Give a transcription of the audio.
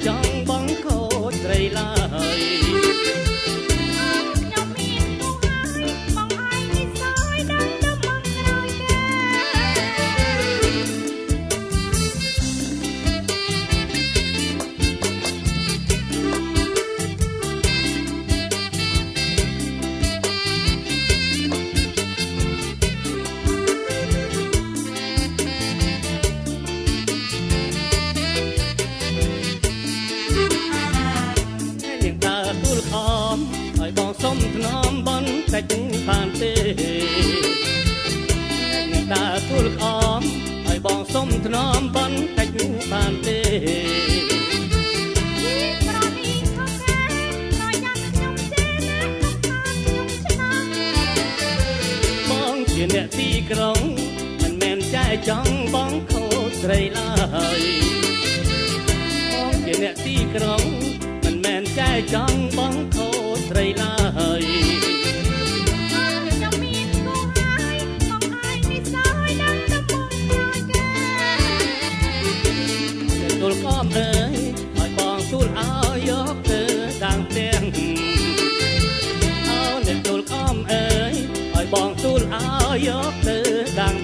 ចង់បងខូចស្រីឡើយខ្ញុំមានគូហើយបងឲ្យនិស័យដល់ទៅមកក្រោយគេឲ្យបងសុំថ្នមបន់តែជបានទេអ្នកដើរទួលខំឲ្យបងសុំថ្នមបន់តែជបានទេប្រនេះខំកែប្រយ័ត្នខ្ញុំចេះណាខ្ញុំឆ្នាំបងជាអ្នកទីក្រុងមិនមែនចែចង់បងខូចស្រីឡើយបងជាអ្នកទីក្រុងមិនមែនចែចង់បងខូចស្រីឡើយខ្ញុំមានគូហើយបងឲ្យនិស័យដល់ទៅមកក្រោយគេទូលខំអើយឲ្យបងទូលឲ្យយកទៅដាំងផ្ទាំងអោអ្នកទូលខំអើយឲ្យបងទូលឲ្យយកទៅដាំង